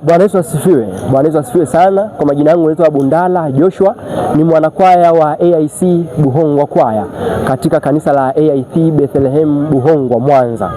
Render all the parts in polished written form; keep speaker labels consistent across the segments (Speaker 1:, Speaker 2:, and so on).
Speaker 1: Bwana Yesu asifiwe. Bwana Yesu asifiwe sana. Kwa majina yangu naitwa Bundala Joshua, ni mwanakwaya wa AIC Buhongwa kwaya katika kanisa la AIC Bethlehem Buhongwa Mwanza.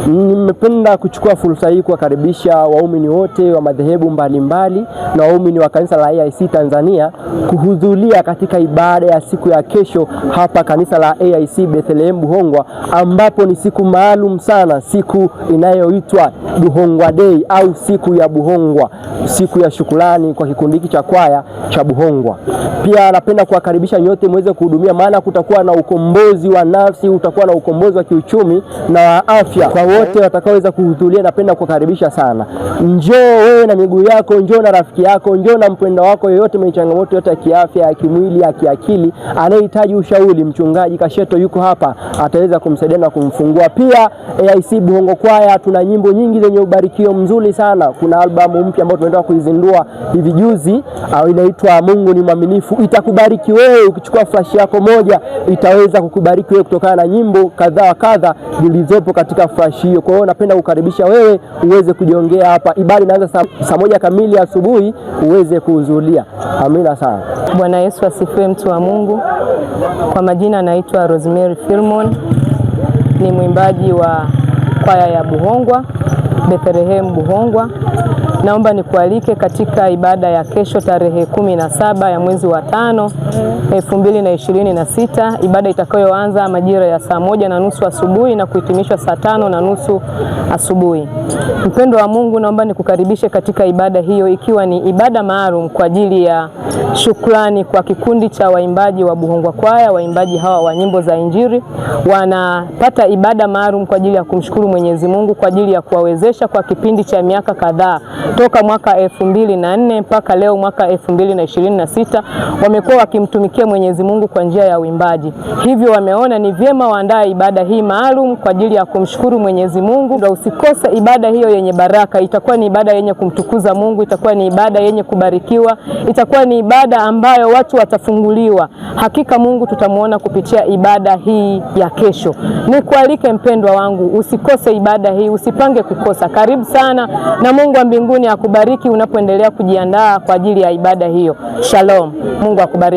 Speaker 1: Nimependa kuchukua fursa hii kuwakaribisha waumini wote wa madhehebu mbalimbali na waumini wa kanisa la AIC Tanzania kuhudhuria katika ibada ya siku ya kesho hapa kanisa la AIC Bethlehem Buhongwa, ambapo ni siku maalum sana, siku inayoitwa Buhongwa Day au siku ya Buhongwa, siku ya shukrani kwa kikundi hiki cha kwaya cha Buhongwa. Pia napenda kuwakaribisha nyote muweze kuhudumia, maana kutakuwa na ukombozi wa nafsi, utakuwa na ukombozi wa kiuchumi na wa afya kwa wote watakaoweza kuhudhuria. Napenda kuwakaribisha sana. Njoo wewe na miguu yako, njoo na rafiki yako, njoo na mpenda wako yoyote mwenye changamoto yote ya kiafya, ya kimwili, ya kiakili, anayehitaji ushauri. Mchungaji Kasheto yuko hapa, ataweza kumsaidia na kumfungua. Pia AIC Buhongwa kwaya tuna nyimbo nyingi zenye ubarikio mzuri sana. Kuna albamu mpya ambayo tunaenda kuizindua hivi juzi, inaitwa Mungu ni Mwaminifu. Itakubariki wewe, ukichukua flash yako moja itaweza kukubariki wewe kutokana na nyimbo kadha wa kadha zilizopo katika flash hiyo. Kwa hiyo napenda kukaribisha wewe uweze kujiongea hapa. Ibada inaanza saa 1 kamili asubuhi, uweze kuhudhuria. Amina sana.
Speaker 2: Bwana Yesu asifiwe, mtu wa Mungu. Kwa majina naitwa Rosemary Filmon, ni mwimbaji wa kwaya ya Buhongwa Bethlehem Buhongwa. Naomba nikualike katika ibada ya kesho tarehe 17 ya mwezi wa 5 2026, ibada itakayoanza majira ya saa 1:30 asubuhi na kuhitimishwa saa 5:30 asubuhi. Mpendo wa Mungu, naomba nikukaribishe katika ibada hiyo, ikiwa ni ibada maalum kwa ajili ya shukrani kwa kikundi cha waimbaji wa Buhongwa kwaya. Waimbaji hawa wa nyimbo za Injili wanapata ibada maalum kwa ajili ya kumshukuru Mwenyezi Mungu kwa ajili ya kuwawezesha kwa kipindi cha miaka kadhaa toka mwaka 2004 mpaka leo mwaka 2026 wamekuwa wakimtumikia Mwenyezi Mungu kwa njia ya uimbaji. Hivyo wameona ni vyema waandae ibada hii maalum kwa ajili ya kumshukuru Mwenyezi Mungu. Na usikose ibada hiyo yenye baraka. Itakuwa ni ibada yenye kumtukuza Mungu, itakuwa ni ibada yenye kubarikiwa, itakuwa ni ibada ambayo watu watafunguliwa. Hakika Mungu tutamuona kupitia ibada hii ya kesho. Nikualike mpendwa wangu, usikose ibada hii, usipange kukosa. Karibu sana na Mungu wa mbinguni akubariki unapoendelea kujiandaa kwa ajili ya ibada hiyo. Shalom. Mungu akubariki.